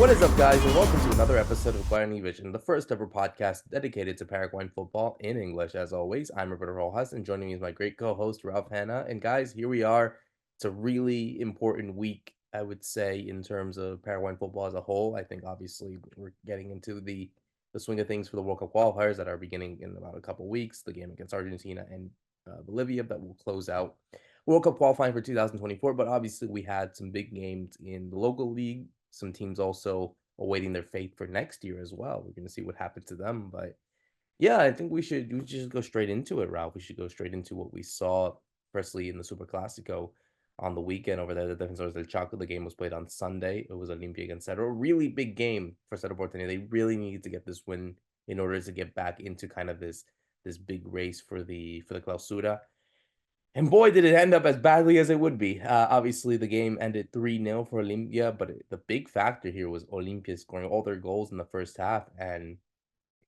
What is up, guys, and welcome to another episode of Guarani Vision, the first ever podcast dedicated to Paraguayan football in English. As always, I'm Roberto Rojas, and joining me is my great co-host, Ralph Hanna. And guys, here we are. It's a really important week, I would say, in terms of Paraguayan football as a whole. I think, obviously, we're getting into the swing of things for the World Cup qualifiers that are beginning in about a couple weeks. The game against Argentina and Bolivia that will close out World Cup qualifying for 2024. But obviously, we had some big games in the local league. Some teams also awaiting their fate for next year as well. We're going to see what happens to them. But yeah, I think we should just go straight into it, Ralph. We should go straight into what we saw, firstly, in the Superclasico on the weekend over there. The Defensores del Chaco, the game was played on Sunday. It was Olimpia against Cerro. A really big game for Cerro Porteño. They really needed to get this win in order to get back into kind of this big race for the Clausura. And boy, did it end up as badly as it would be. Obviously, the game ended 3-0 for Olimpia, but the big factor here was Olimpia scoring all their goals in the first half, and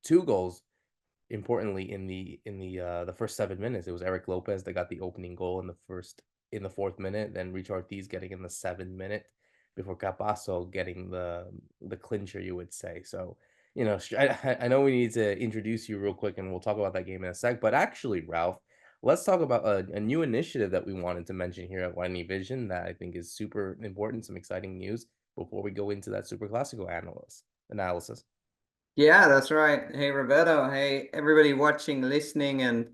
two goals, importantly, in the first 7 minutes. It was Eric Lopez that got the opening goal in the fourth minute, then Richard Ortiz getting in the 7th minute before Capasso getting the clincher, you would say. So, I know we need to introduce you real quick, and we'll talk about that game in a sec. But actually, Ralph, let's talk about a new initiative that we wanted to mention here at Guarani Vision that I think is super important, some exciting news before we go into that Superclasico analysis. Yeah, that's right. Hey, Roberto. Hey, everybody watching, listening, and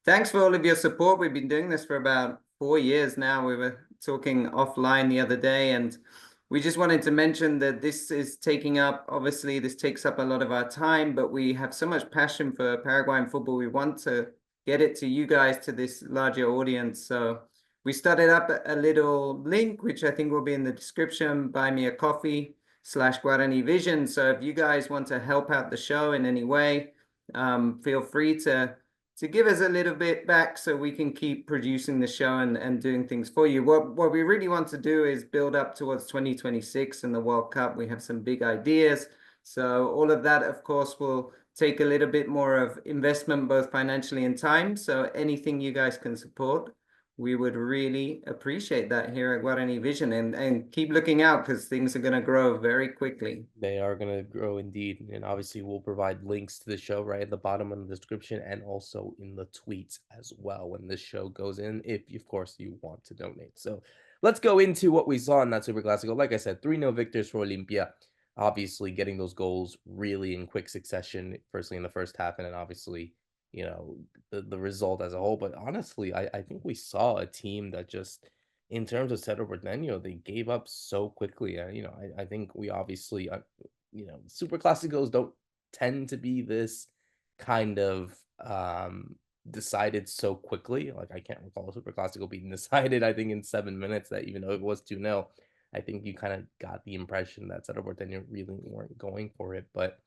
thanks for all of your support. We've been doing this for about 4 years now. We were talking offline the other day, and we just wanted to mention that this is taking up, obviously, this takes up a lot of our time, but we have so much passion for Paraguayan football. We want to get it to you guys, to this larger audience. So we started up a little link, which I think will be in the description, buy me a coffee/Guarani Vision. So if you guys want to help out the show in any way, feel free to give us a little bit back so we can keep producing the show and doing things for you. What we really want to do is build up towards 2026 and the World Cup. We have some big ideas. So all of that, of course, will take a little bit more of investment, both financially and time. So anything you guys can support, we would really appreciate that here at Guarani Vision, and keep looking out because things are going to grow very quickly. They are going to grow indeed. And obviously, we'll provide links to the show right at the bottom of the description and also in the tweets as well when this show goes in, if, of course, you want to donate. So let's go into what we saw in that Superclasico. Like I said, 3-0 victors for Olimpia. Obviously, getting those goals really in quick succession, firstly in the first half, and then obviously, the result as a whole. But honestly, I think we saw a team that just, in terms of Cerro Porteño, they gave up so quickly. I think we obviously, Super Classicos don't tend to be this kind of decided so quickly. Like, I can't recall a Super Classico being decided, I think, in 7 minutes, that even though it was 2-0, I think you kind of got the impression that Cerro Porteño really weren't going for it. But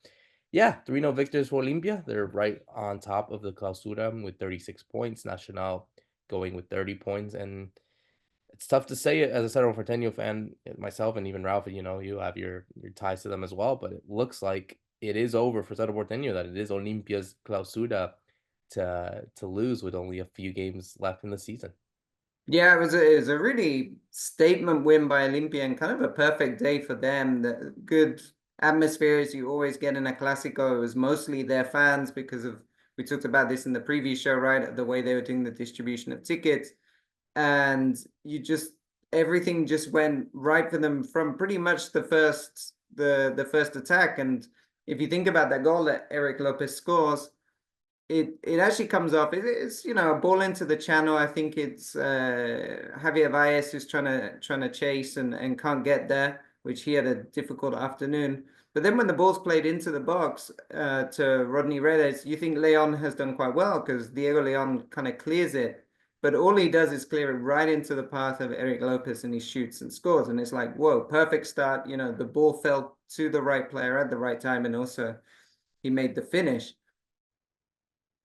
yeah, 3-0 victors for Olimpia. They're right on top of the Clausura with 36 points. Nacional going with 30 points. And it's tough to say it as a Cerro Porteño fan, myself, and even Ralph, you have your ties to them as well. But it looks like it is over for Cerro Porteño, that it is Olimpia's Clausura to lose with only a few games left in the season. Yeah, it was a really statement win by Olimpia and kind of a perfect day for them. The good atmosphere as you always get in a Clásico. It was mostly their fans because of, we talked about this in the previous show, right? The way they were doing the distribution of tickets. And everything just went right for them from pretty much the first attack. And if you think about that goal that Eric Lopez scores, it actually comes off. It's a ball into the channel. I think it's Javier Valles who's trying to chase and can't get there, which he had a difficult afternoon. But then when the ball's played into the box to Rodney Redes, you think Leon has done quite well because Diego Leon kind of clears it. But all he does is clear it right into the path of Eric Lopez, and he shoots and scores. And it's like, whoa, perfect start. The ball fell to the right player at the right time, and also he made the finish.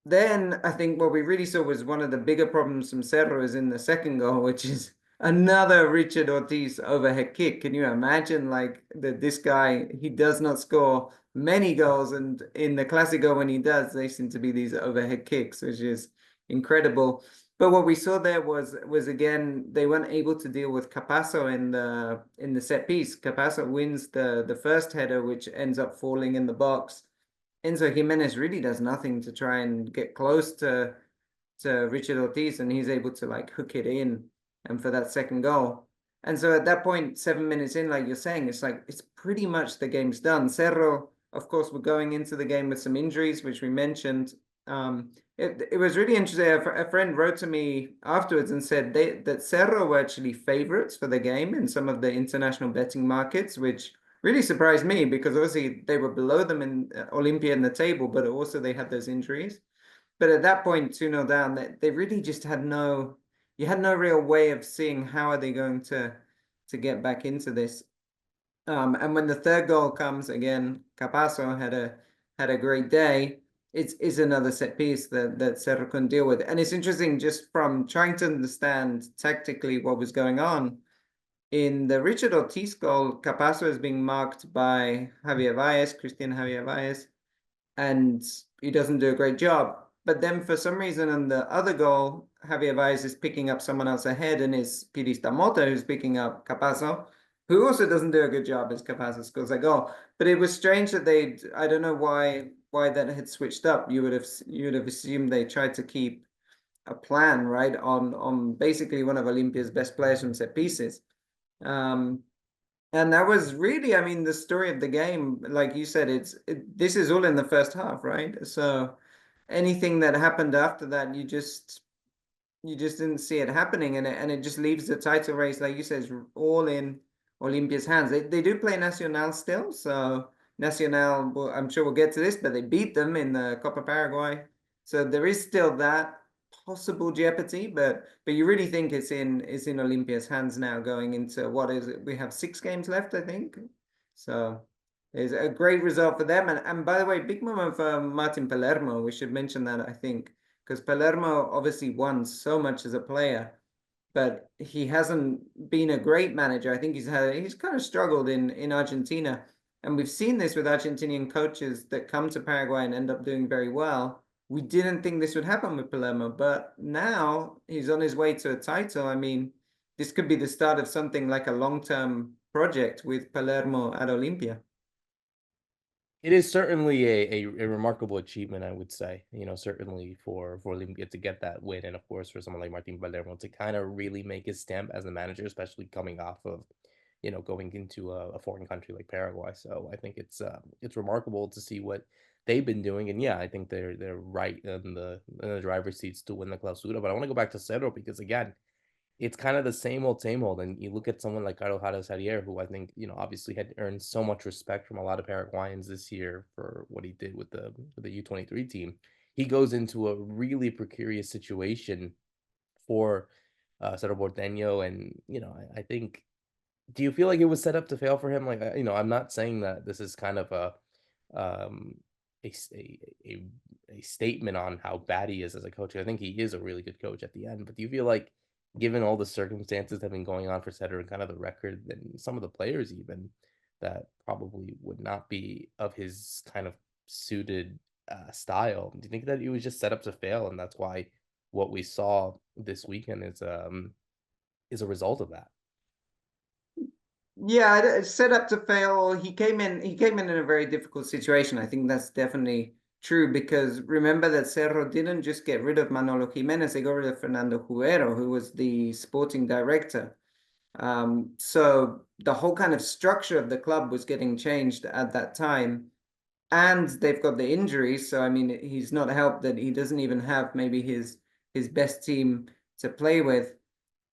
Then I think what we really saw was one of the bigger problems from Cerro is in the second goal, which is another Richard Ortiz overhead kick. Can you imagine, like, that this guy, he does not score many goals, and in the Clásico when he does, they seem to be these overhead kicks, which is incredible. But what we saw there was again they weren't able to deal with Capasso in the set piece. Capasso wins the first header, which ends up falling in the box. Enzo Jimenez really does nothing to try and get close to Richard Ortiz, and he's able to like hook it in and for that second goal. And so at that point, 7 minutes in, like you're saying, it's like it's pretty much the game's done. Cerro, of course, we're going into the game with some injuries, which we mentioned. It was really interesting. A friend wrote to me afterwards and said that Cerro were actually favorites for the game in some of the international betting markets, which really surprised me because obviously they were below them in Olimpia in the table, but also they had those injuries. But at that point, 2-0 down, they really just had you had no real way of seeing how are they going to get back into this. And when the third goal comes again, Capasso had a great day. It's another set piece that Cerro can deal with. And it's interesting just from trying to understand tactically what was going on. In the Richard Ortiz goal, Capasso is being marked by Javier Valles, Christian Javier Valles, and he doesn't do a great job. But then for some reason on the other goal, Javier Valles is picking up someone else ahead, and it's Pirista Mota who's picking up Capasso, who also doesn't do a good job as Capasso scores a goal. But it was strange that I don't know why that had switched up. You would have assumed they tried to keep a plan, right, on basically one of Olympia's best players from set pieces. Um, and that was really, I mean, the story of the game. Like you said, this is all in the first half, right? So anything that happened after that, you just didn't see it happening, and it just leaves the title race, like you said, all in Olympia's hands. They do play Nacional still, so Nacional, well, I'm sure we'll get to this, but they beat them in the Copa Paraguay, so there is still that possible jeopardy, but you really think it's in Olympia's hands now going into what is it? We have 6 games left, I think. So it's a great result for them, and by the way, big moment for Martin Palermo. We should mention that, I think, because Palermo obviously won so much as a player, but he hasn't been a great manager. I think he's kind of struggled in Argentina, and we've seen this with Argentinian coaches that come to Paraguay and end up doing very well. We didn't think this would happen with Palermo, but now he's on his way to a title. I mean, this could be the start of something like a long-term project with Palermo at Olimpia. It is certainly a remarkable achievement, I would say. Certainly for Olimpia to get that win, and of course for someone like Martin Palermo to kind of really make his stamp as a manager, especially coming off of going into a foreign country like Paraguay. So I think it's remarkable to see what they've been doing, and yeah, I think they're right in the driver's seats to win the Clausura. But I want to go back to Cerro because again, it's kind of the same old. And you look at someone like Carlos Harris Harrier, who I think, obviously had earned so much respect from a lot of Paraguayans this year for what he did with the U23 team. He goes into a really precarious situation for Cerro Porteño. And, I think, do you feel like it was set up to fail for him? Like, I'm not saying that this is kind of um, a statement on how bad he is as a coach. I think he is a really good coach at the end. But do you feel like, given all the circumstances that have been going on for Setter and kind of the record and some of the players even, that probably would not be of his kind of suited style? Do you think that he was just set up to fail, and that's why what we saw this weekend is a result of that? Yeah, it's set up to fail. He came in a very difficult situation. I think that's definitely true because remember that Cerro didn't just get rid of Manolo Jimenez, they got rid of Fernando Juero, who was the sporting director. So the whole kind of structure of the club was getting changed at that time. And they've got the injuries. So I mean, he's not helped that he doesn't even have maybe his best team to play with.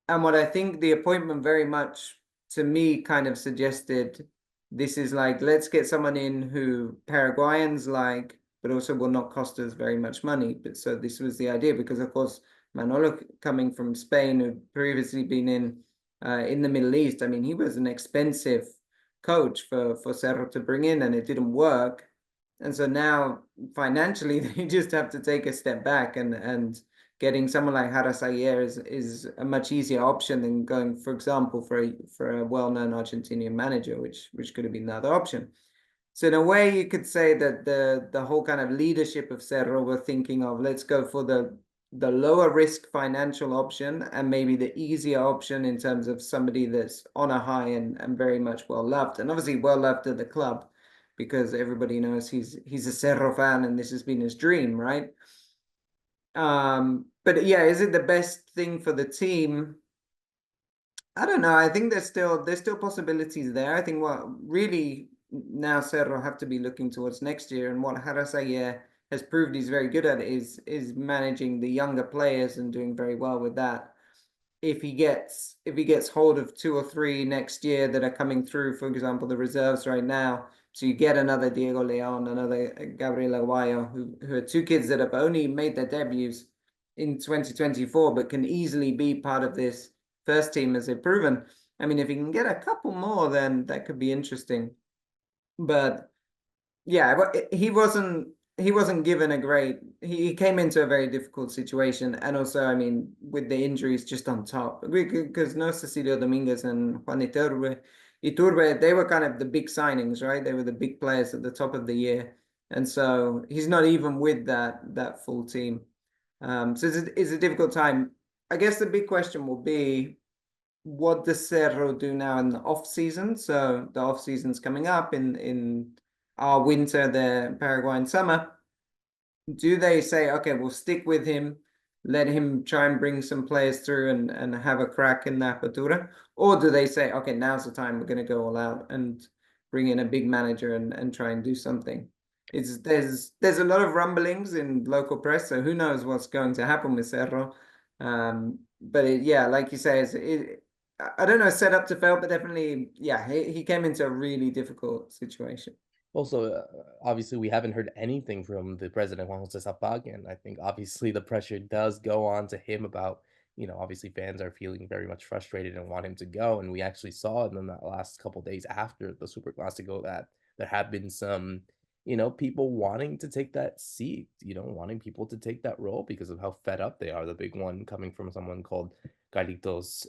And what I think the appointment very much to me kind of suggested this is like, let's get someone in who Paraguayans like, but also will not cost us very much money. But so this was the idea because, of course, Manolo coming from Spain, who'd previously been in the Middle East, I mean, he was an expensive coach for Cerro to bring in, and it didn't work. And so now financially, they just have to take a step back and getting someone like Haras Ayer is a much easier option than going, for example, for a well-known Argentinian manager, which could have been the other option. So in a way, you could say that the whole kind of leadership of Cerro were thinking of let's go for the lower risk financial option and maybe the easier option in terms of somebody that's on a high and very much well loved, and obviously well loved at the club because everybody knows he's a Cerro fan and this has been his dream, right? But yeah, is it the best thing for the team? I don't know. I think there's still possibilities there. I think what really now Cerro have to be looking towards next year, and what Harasaya has proved he's very good at is managing the younger players and doing very well with that. If he gets hold of two or three next year that are coming through, for example, the reserves right now, so you get another Diego Leon, another Gabriel Aguayo, who are two kids that have only made their debuts in 2024, but can easily be part of this first team as they've proven. I mean, if he can get a couple more, then that could be interesting. But yeah, but he wasn't given a great. He came into a very difficult situation, and also, I mean, with the injuries just on top, because no Cecilio Dominguez and Juan Iturbe, they were kind of the big signings, right? They were the big players at the top of the year, and so he's not even with that full team. So it's a difficult time. I guess the big question will be, what does Cerro do now in the off season? So the off season's coming up in our winter, the Paraguayan summer. Do they say, okay, we'll stick with him, let him try and bring some players through and have a crack in the Apertura? Or do they say, okay, now's the time, we're going to go all out and bring in a big manager and try and do something? There's a lot of rumblings in local press, so who knows what's going to happen with Cerro. But yeah, like you say, I don't know, set up to fail, but definitely, yeah, he came into a really difficult situation. Also, obviously, we haven't heard anything from the president, Juan Jose Zapag, and I think obviously the pressure does go on to him about, obviously fans are feeling very much frustrated and want him to go. And we actually saw in the last couple days after the Superclasico that there have been some, people wanting to take that seat, wanting people to take that role because of how fed up they are. The big one coming from someone called Carlitos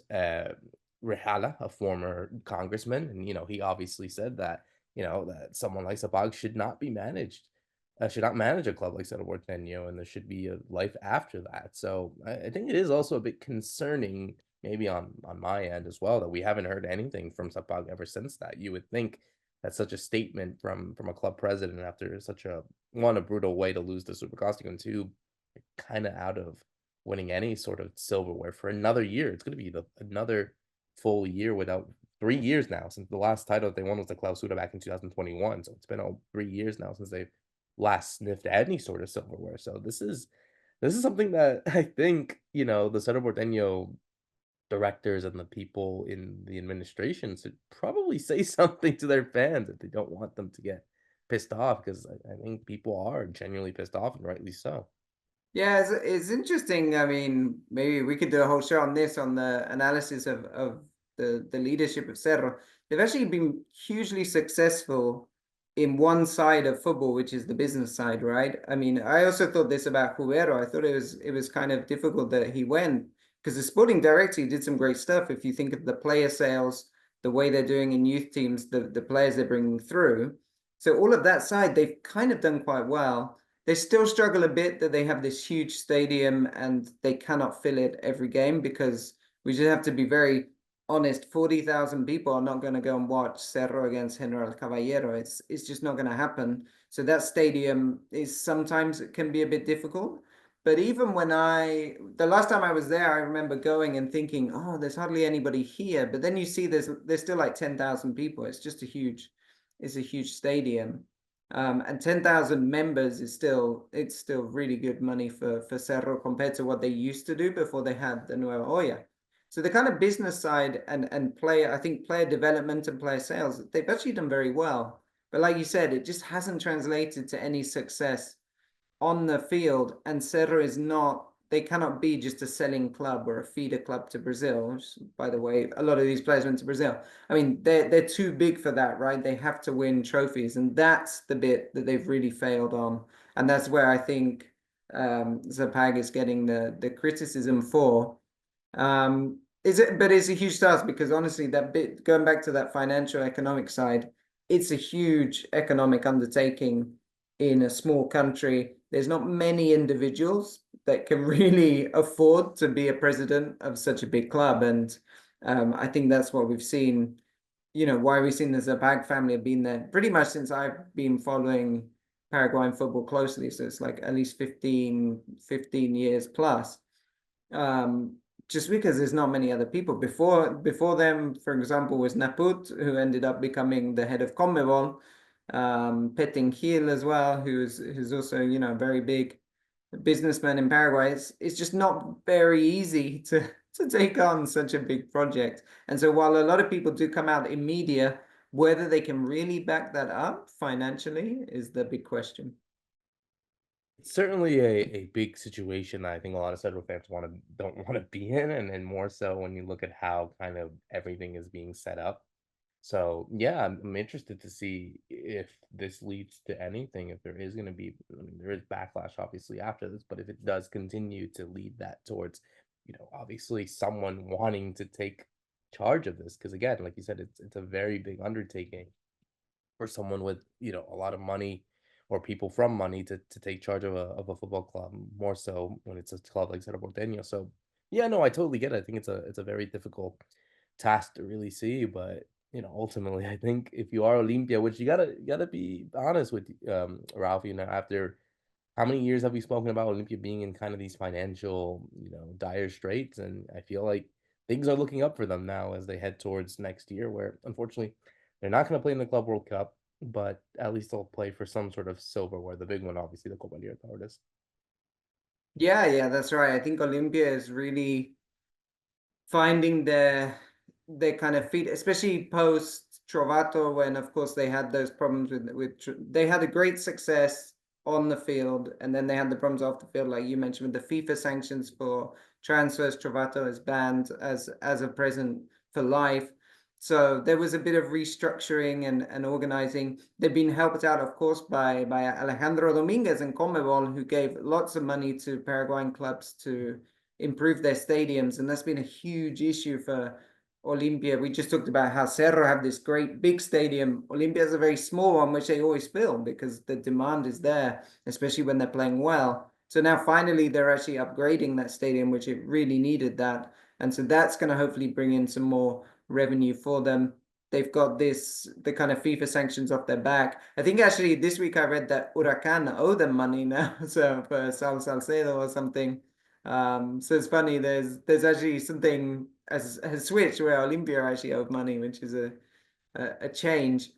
Rejala, a former congressman, and he obviously said that that someone like Sabag should not be managed, should not manage a club like Cerro Porteño, and there should be a life after that. So I think it is also a bit concerning, maybe on my end as well, that we haven't heard anything from Sabag ever since that. You would think that such a statement from a club president after such a brutal way to lose the Superclasico, and two, kind of out of winning any sort of silverware for another year. It's going to be another full year without 3 years now since the last title that they won was the Clausura back in 2021. So it's been all 3 years now since they've last sniffed any sort of silverware. So this is something that I think the Cerro Porteño directors and the people in the administration should probably say something to their fans if they don't want them to get pissed off, because I think people are genuinely pissed off, and rightly so. Yeah, it's interesting. I mean, maybe we could do a whole show on this, on the analysis of the leadership of Cerro. They've actually been hugely successful in one side of football, which is the business side, right? I mean, I also thought this about Cubero. I thought it was kind of difficult that he went, because the sporting director, he did some great stuff. If you think of the player sales, the way they're doing in youth teams, the players they're bringing through. So all of that side, they've kind of done quite well. They still struggle a bit that they have this huge stadium and they cannot fill it every game, because we just have to be very honest. 40,000 people are not going to go and watch Cerro against General Caballero. It's just not going to happen. So that stadium is sometimes, it can be a bit difficult. But even the last time I was there, I remember going and thinking, oh, there's hardly anybody here. But then you see there's still like 10,000 people. It's a huge stadium. And 10,000 members it's still really good money for Cerro compared to what they used to do before they had the Nueva Olla. So the kind of business side and I think player development and player sales, they've actually done very well. But like you said, it just hasn't translated to any success on the field. And Cerro is not, they cannot be just a selling club or a feeder club to Brazil. Which, by the way, a lot of these players went to Brazil. I mean, they're too big for that, right? They have to win trophies, and that's the bit that they've really failed on. And that's where I think Zapag is getting the criticism for. But it's a huge task, because honestly, that bit, going back to that financial economic side, it's a huge economic undertaking in a small country. There's not many individuals that can really afford to be a president of such a big club. And I think that's what we've seen, why we've seen the Zabag family have been there pretty much since I've been following Paraguayan football closely. So it's like at least 15 years plus. Um, just because there's not many other people. Before them, for example, was Naput, who ended up becoming the head of CONMEBOL, Petin Gil as well, who's also, a very big businessman in Paraguay. It's just not very easy to take on such a big project. And so while a lot of people do come out in media, whether they can really back that up financially is the big question. It's certainly a big situation that I think a lot of Federal fans don't want to be in, and more so when you look at how kind of everything is being set up. So yeah, I'm interested to see if this leads to anything. If there is going to be, I mean, there is backlash obviously after this, but if it does continue to lead that towards, obviously someone wanting to take charge of this, because again, like you said, it's a very big undertaking for someone with a lot of money or people from money to take charge of a football club, more so when it's a club like Cerro Porteño. So yeah, no, I totally get it. I think it's a very difficult task to really see, but ultimately, I think if you are Olimpia, which you gotta be honest with, Ralph, after how many years have we spoken about Olimpia being in kind of these financial, dire straits, and I feel like things are looking up for them now as they head towards next year, where unfortunately they're not going to play in the Club World Cup, but at least they'll play for some sort of silverware. The big one, obviously, the Copa Libertadores. Yeah, that's right. I think Olympia is really finding their kind of feet, especially post Trovato, when of course they had those problems they had a great success on the field, and then they had the problems off the field, like you mentioned, with the FIFA sanctions for transfers. Trovato is banned as a present for life. So there was a bit of restructuring and organizing. They've been helped out, of course, by Alejandro Dominguez and Conmebol, who gave lots of money to Paraguayan clubs to improve their stadiums, and that's been a huge issue for Olimpia. We just talked about how Cerro have this great big stadium. Olimpia has a very small one, which they always fill because the demand is there, especially when they're playing well. So now finally they're actually upgrading that stadium, which it really needed that. And so that's going to hopefully bring in some more revenue for them. They've got the kind of FIFA sanctions off their back. I think actually this week I read that Huracan owe them money now, so for Sal Salcedo or something. So it's funny. There's actually something has switched where Olimpia actually owed money, which is a change.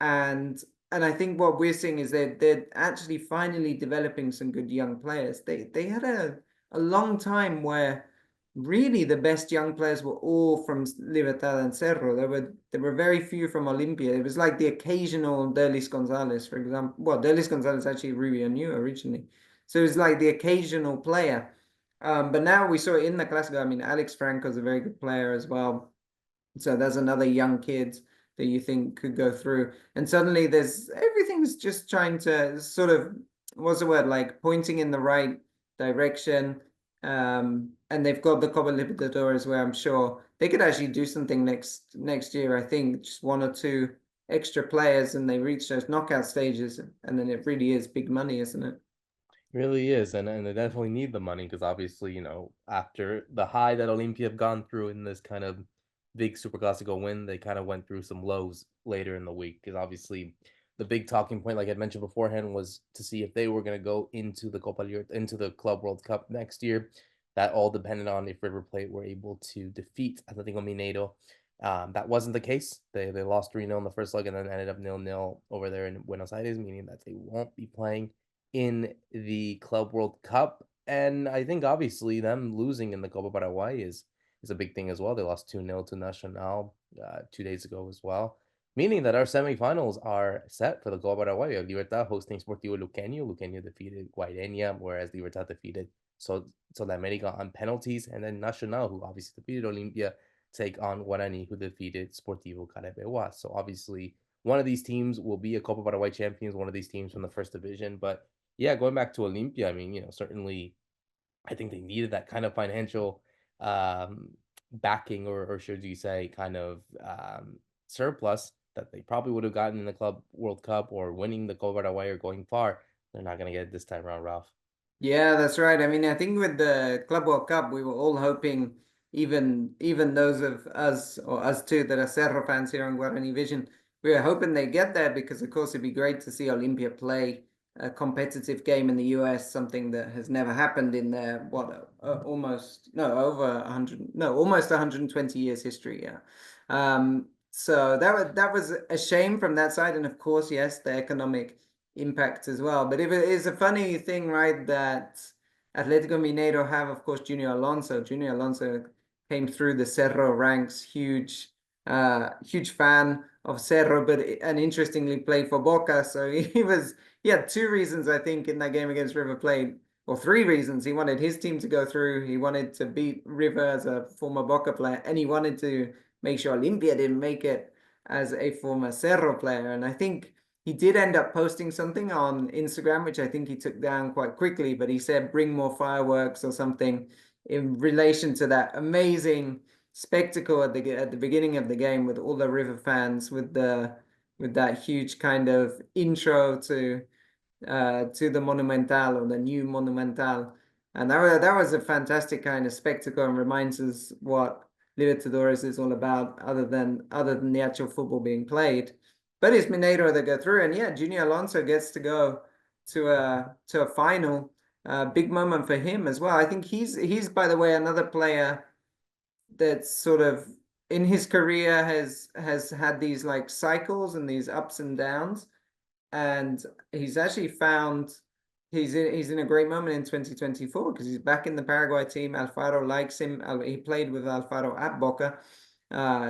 And and I think what we're seeing is they're actually finally developing some good young players. They had a long time where really the best young players were all from Libertad and Cerro. There were very few from Olimpia. It was like the occasional Derlis Gonzalez, for example. Well, Derlis Gonzalez actually Rubio knew originally. So it was like the occasional player. But now we saw it in the Classico. I mean, Alex Franco's a very good player as well. So there's another young kid that you think could go through. And suddenly there's everything's just trying to sort of, what's the word, like pointing in the right direction. And they've got the Copa Libertadores where I'm sure they could actually do something next year. I think just one or two extra players and they reach those knockout stages, and then it really is big money, isn't it? Really is, and they definitely need the money because obviously, after the high that Olimpia have gone through in this kind of big Superclasico win, they kind of went through some lows later in the week. Because obviously, the big talking point, like I mentioned beforehand, was to see if they were going to go into the into the Club World Cup next year. That all depended on if River Plate were able to defeat Atletico Mineiro. That wasn't the case. They lost 3-0 in the first leg and then ended up 0-0 over there in Buenos Aires, meaning that they won't be playing in the Club World Cup. And I think obviously them losing in the Copa Paraguay is a big thing as well. They lost 2-0 to Nacional 2 days ago as well. Meaning that our semifinals are set for the Copa Paraguay. We have Libertad hosting Sportivo Luqueño. Luqueño defeated Guarani, whereas Libertad defeated America on penalties. And then Nacional, who obviously defeated Olimpia, take on Guarani, who defeated Sportivo Carabewa. So obviously one of these teams will be a Copa Paraguay champions, one of these teams from the first division. But yeah, going back to Olimpia, I mean, certainly I think they needed that kind of financial backing, or should you say, kind of surplus that they probably would have gotten in the Club World Cup or winning the Copa Paraguay or going far. They're not going to get it this time around, Ralph. Yeah, that's right. I mean, I think with the Club World Cup, we were all hoping, even those of us or us too that are Cerro fans here on Guarani Vision, we were hoping they get there because, of course, it'd be great to see Olimpia play a competitive game in the US, something that has never happened in their almost no over 100 no almost 120 years history. Yeah. So that was a shame from that side, and of course, yes, the economic impact as well. But if it is a funny thing, right, that Atletico Mineiro have, of course, Junior Alonso. Junior Alonso came through the Cerro ranks, huge fan of Cerro, and interestingly played for Boca. So he had two reasons, I think, in that game against River Plate, or three reasons. He wanted his team to go through, he wanted to beat River as a former Boca player, and he wanted to make sure Olimpia didn't make it as a former Cerro player. And I think he did end up posting something on Instagram, which I think he took down quite quickly, but he said bring more fireworks or something in relation to that amazing spectacle at the beginning of the game with all the River fans with that huge kind of intro to the Monumental or the new Monumental. And that was a fantastic kind of spectacle and reminds us what Libertadores is all about, other than the actual football being played. But it's Mineiro that go through, and yeah, Junior Alonso gets to go to a final. Big moment for him as well. I think he's by the way another player that's sort of in his career has had these like cycles and these ups and downs, and he's actually found he's in a great moment in 2024 because he's back in the Paraguay team. Alfaro likes him. He played with Alfaro at Boca.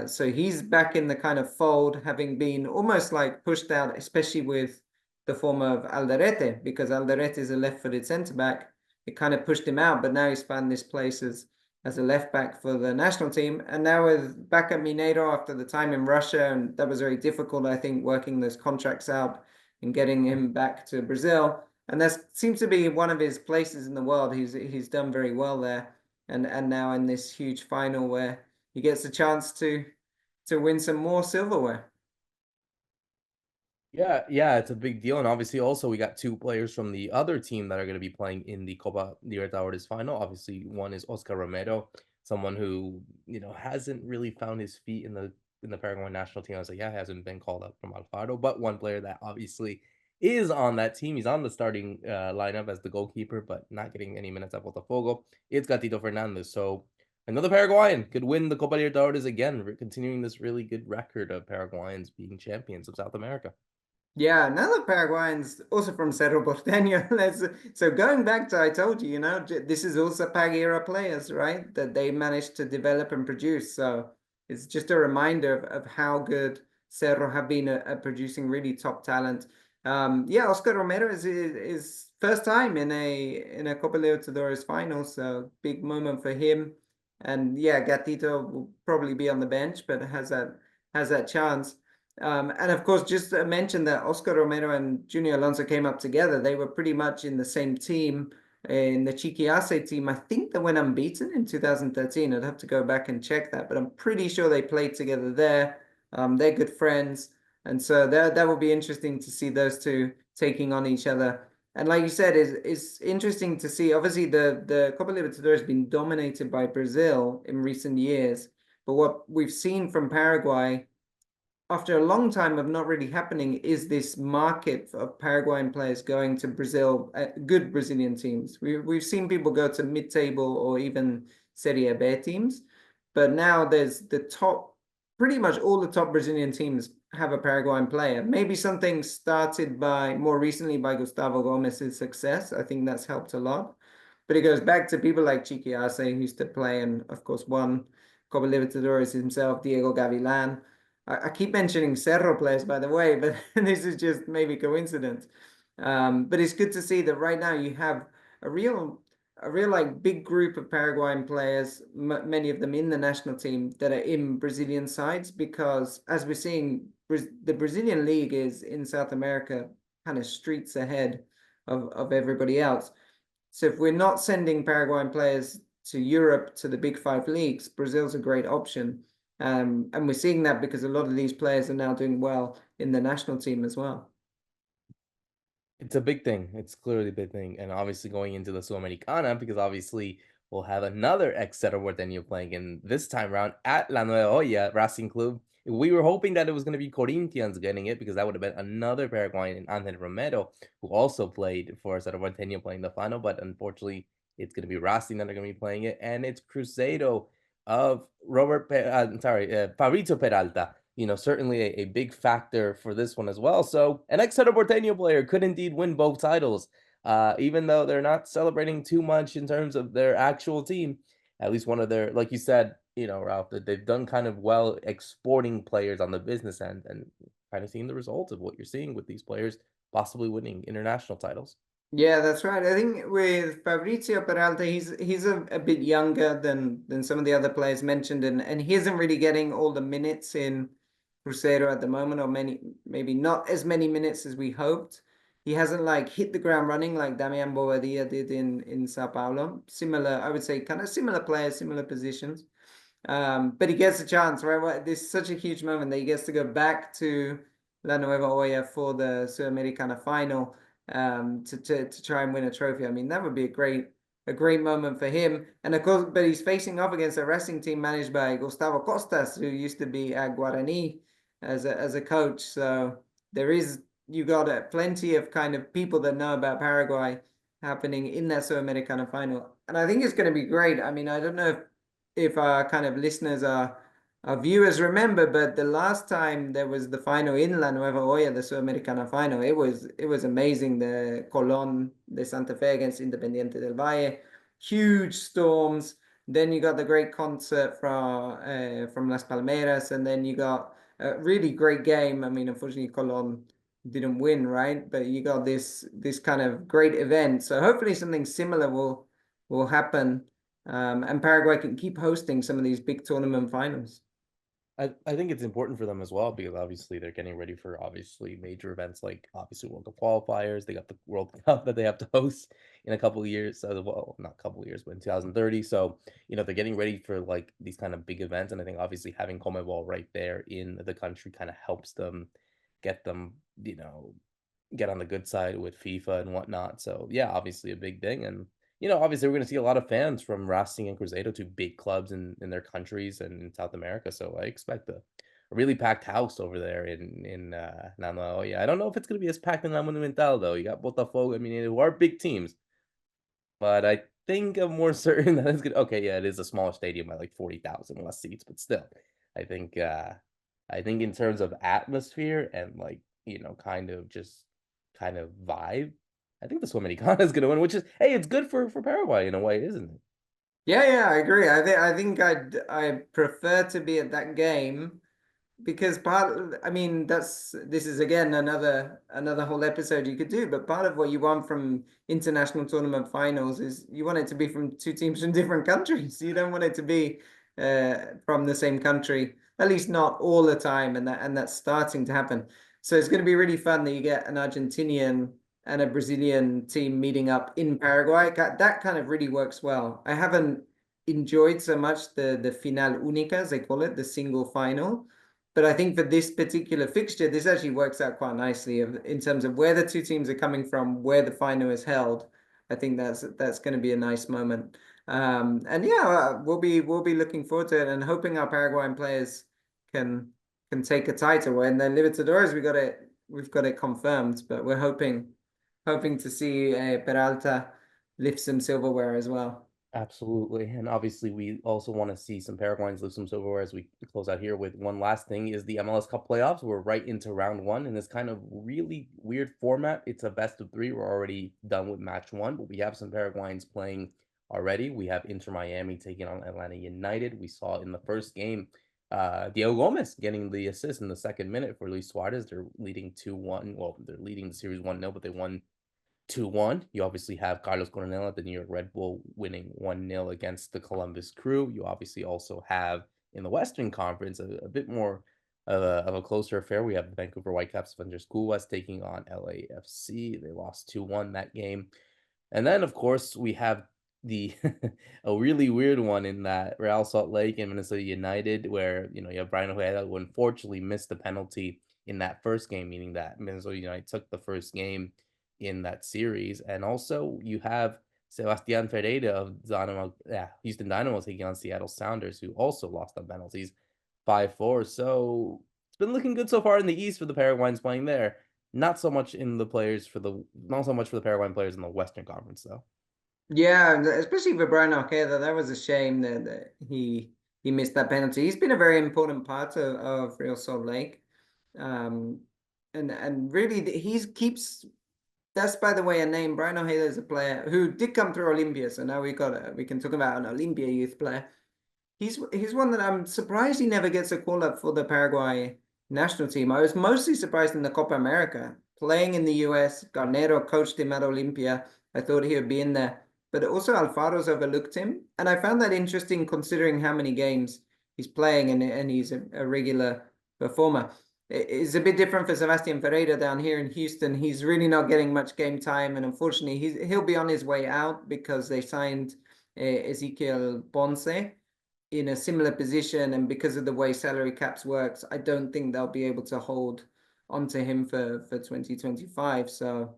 So he's back in the kind of fold, having been almost like pushed out, especially with the form of Alderete, because Alderete is a left-footed centre back. It kind of pushed him out, but now he's found this place as a left back for the national team. And now with back at Mineiro after the time in Russia, and that was very difficult, I think, working those contracts out and getting him back to Brazil. And that seems to be one of his places in the world. He's done very well there, and now in this huge final where he gets a chance to win some more silverware. Yeah, it's a big deal, and obviously, also we got two players from the other team that are going to be playing in the Copa Libertadores final. Obviously, one is Oscar Romero, someone who hasn't really found his feet in the Paraguayan national team. I was like, yeah, hasn't been called up from Alfaro, but one player that obviously is on that team. He's on the starting lineup as the goalkeeper, but not getting any minutes at Botafogo. It's Gatito Fernandez. So another Paraguayan could win the Copa Libertadores again, continuing this really good record of Paraguayans being champions of South America. Yeah, another Paraguayans also from Cerro Porteño. So going back to I told you, this is also PAG era players, right? That they managed to develop and produce. So it's just a reminder of how good Cerro have been at producing really top talent. Yeah, Oscar Romero is first time in a Copa Libertadores final, so big moment for him. And yeah, Gatito will probably be on the bench, but has that chance. And of course, just to mention that Oscar Romero and Junior Alonso came up together. They were pretty much in the same team, in the Chiquiase team. I think they went unbeaten in 2013. I'd have to go back and check that, but I'm pretty sure they played together there. They're good friends. And so that will be interesting to see those two taking on each other. And like you said, it's interesting to see. Obviously, the Copa Libertadores has been dominated by Brazil in recent years. But what we've seen from Paraguay after a long time of not really happening is this market of Paraguayan players going to Brazil, good Brazilian teams. We've seen people go to mid-table or even Serie B teams, but now there's pretty much all the top Brazilian teams have a Paraguayan player. Maybe something started more recently by Gustavo Gomez's success. I think that's helped a lot. But it goes back to people like Chiqui Arce, who used to play and, of course, won Copa Libertadores himself, Diego Gavilan. I keep mentioning Cerro players, by the way, but this is just maybe coincidence. But it's good to see that right now you have a real, like big group of Paraguayan players, many of them in the national team that are in Brazilian sides, because as we're seeing, the Brazilian league is in South America kind of streets ahead of everybody else. So if we're not sending Paraguayan players to Europe to the big five leagues, Brazil's a great option. And we're seeing that because a lot of these players are now doing well in the national team as well. It's a big thing. It's clearly a big thing, and obviously going into the Sudamericana because obviously we'll have another ex Cerro Porteño playing in this time round at La Nueva Olla Racing Club. We were hoping that it was going to be Corinthians getting it because that would have been another Paraguayan, Angel Romero, who also played for Cerro Porteño playing the final, but unfortunately it's going to be Racing that are going to be playing it, and it's Cruzeiro of Fabrizio Peralta, certainly a big factor for this one as well. So an ex-Cerro Porteño player could indeed win both titles, even though they're not celebrating too much in terms of their actual team. At least one of their, like you said, Ralph, that they've done kind of well exporting players on the business end and kind of seeing the results of what you're seeing with these players possibly winning international titles. Yeah, that's right. I think with Fabrizio Peralta, he's a bit younger than some of the other players mentioned, and he isn't really getting all the minutes in Cruzeiro at the moment, or maybe not as many minutes as we hoped. He hasn't like hit the ground running like Damian Bobadilla did in Sao Paulo. Similar, I would say, kind of similar players, similar positions. But he gets a chance, right? This is such a huge moment that he gets to go back to La Nueva Olla for the Sudamericana final to try and win a trophy. I mean, that would be a great moment for him. And of course, but he's facing off against a wrestling team managed by Gustavo Costas, who used to be at Guarani as a coach. So there is you got plenty of kind of people that know about Paraguay happening in that Sudamericana final. And I think it's going to be great. I mean, I don't know if our kind of listeners are our viewers remember, but the last time there was the final in La Nueva Olla, the Sudamericana final, it was amazing. The Colón de Santa Fe against Independiente del Valle, huge storms. Then you got the great concert from Las Palmeras, and then you got a really great game. I mean, unfortunately, Colón didn't win, right? But you got this kind of great event. So hopefully something similar will happen, and Paraguay can keep hosting some of these big tournament finals. I think it's important for them as well because obviously they're getting ready for obviously major events like obviously World Cup qualifiers. They got the World Cup that they have to host in a couple of years. So, well, not a couple of years, but in 2030. So, they're getting ready for like these kind of big events. And I think obviously having Comebol right there in the country kind of helps them get them, get on the good side with FIFA and whatnot. So yeah, obviously a big thing. And obviously we're gonna see a lot of fans from Racing and Cruzeiro, two big clubs in their countries and in South America. So I expect a really packed house over there in Nano. Yeah, I don't know if it's gonna be as packed in La Monumental though. You got Botafogo. I mean, who are big teams, but I think I'm more certain that it's gonna. Okay, yeah, it is a smaller stadium by like 40,000 less seats, but still, I think uh I think in terms of atmosphere and like kind of just kind of vibe, I think the Sudamericana is gonna win. Which is hey, it's good for Paraguay in a way, isn't it? Yeah, I agree. I think I prefer to be at that game because I mean, this is again another whole episode you could do, but part of what you want from international tournament finals is you want it to be from two teams from different countries. You don't want it to be from the same country, at least not all the time, and that's starting to happen. So it's going to be really fun that you get an Argentinian and a Brazilian team meeting up in Paraguay. That kind of really works well. I haven't enjoyed so much the final única, as they call it, the single final. But I think for this particular fixture, this actually works out quite nicely in terms of where the two teams are coming from, where the final is held. I think that's going to be a nice moment. And yeah, we'll be looking forward to it and hoping our Paraguayan players can can take a title. And then Libertadores, we've got it confirmed, but we're hoping to see Peralta lift some silverware as well. Absolutely. And obviously, we also want to see some Paraguayans live some silverware as we close out here with one last thing is the MLS Cup playoffs. We're right into round one in this kind of really weird format. It's a best of three. We're already done with match one, but we have some Paraguayans playing already. We have Inter Miami taking on Atlanta United. We saw in the first game Diego Gomez getting the assist in the second minute for Luis Suarez. They're leading 2-1. Well, they're leading the series 1-0, but they won 2-1. You obviously have Carlos Coronel at the New York Red Bull winning 1-0 against the Columbus Crew. You obviously also have in the Western Conference a bit more of a closer affair. We have the Vancouver Whitecaps of Andres Cuevas taking on LAFC. They lost 2-1 that game. And then, of course, we have the a really weird one in that Real Salt Lake and Minnesota United, where you have Brian Ojeda who unfortunately missed the penalty in that first game, meaning that Minnesota United took the first game in that series. And also you have Sebastian Ferreira of Houston Dynamo taking on Seattle Sounders, who also lost on penalties 5-4. So it's been looking good so far in the East for the Paraguayans playing there. Not so much for the Paraguayan players in the Western Conference, though. Yeah, especially for Brian Arqueta, that was a shame that he missed that penalty. He's been a very important part of Real Salt Lake. Um, and really he's keeps that's, by the way, a name. Brian Ojeda is a player who did come through Olimpia, so now we can talk about an Olimpia youth player. He's one that I'm surprised he never gets a call up for the Paraguay national team. I was mostly surprised in the Copa America, playing in the US. Garnero coached him at Olimpia. I thought he would be in there, but also Alfaro's overlooked him, and I found that interesting considering how many games he's playing and he's a regular performer. It's a bit different for Sebastian Ferreira down here in Houston. He's really not getting much game time, and unfortunately, he'll be on his way out because they signed Ezequiel Ponce in a similar position, and because of the way salary caps works, I don't think they'll be able to hold onto him for 2025. So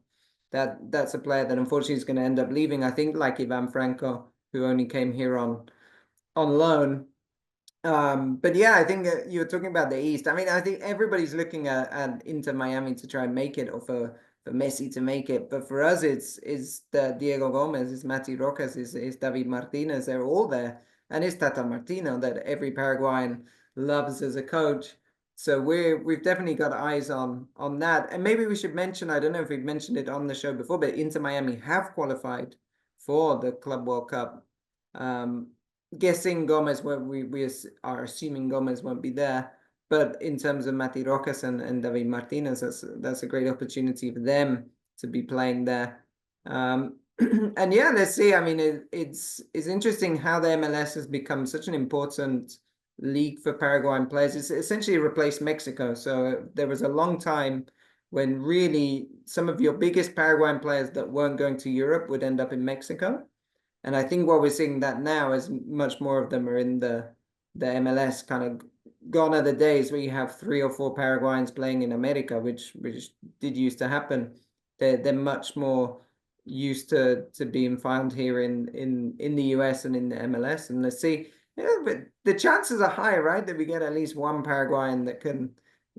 that's a player that unfortunately is going to end up leaving. I think like Ivan Franco, who only came here on loan. But yeah, I think you were talking about the East. I mean, I think everybody's looking at Inter Miami to try and make it, or for Messi to make it. But for us, it's the Diego Gomez, it's Mati Rojas, it's David Martinez. They're all there, and it's Tata Martino that every Paraguayan loves as a coach. So we've definitely got eyes on that. And maybe we should mention, I don't know if we've mentioned it on the show before, but Inter Miami have qualified for the Club World Cup. Um, Guessing Gomez, where we are assuming Gomez won't be there. But in terms of Mati Rojas and David Martinez, that's a great opportunity for them to be playing there. And yeah, let's see. I mean, it's interesting how the MLS has become such an important league for Paraguayan players. It's essentially replaced Mexico. So there was a long time when really some of your biggest Paraguayan players that weren't going to Europe would end up in Mexico. And I think what we're seeing that now is much more of them are in the MLS. Kind of gone are the days where you have 3 or 4 Paraguayans playing in America, which did used to happen. They're much more used to being found here in the US and in the MLS. And let's see, yeah, but the chances are high, right, that we get at least one Paraguayan that can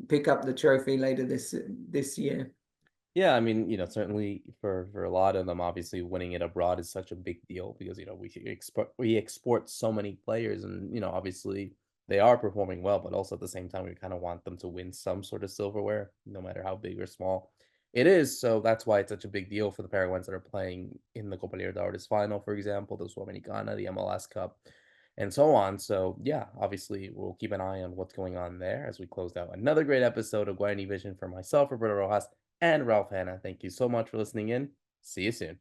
pick up the trophy later this year. Yeah, I mean, certainly for a lot of them, obviously winning it abroad is such a big deal because we export so many players, and obviously they are performing well, but also at the same time we kind of want them to win some sort of silverware, no matter how big or small it is. So that's why it's such a big deal for the Paraguayans that are playing in the Copa Libertadores final, for example, the Sudamericana, the MLS Cup, and so on. So yeah, obviously we'll keep an eye on what's going on there as we close out another great episode of Guarani Vision for myself, Roberto Rojas, and Ralph Hanna. Thank you so much for listening in. See you soon.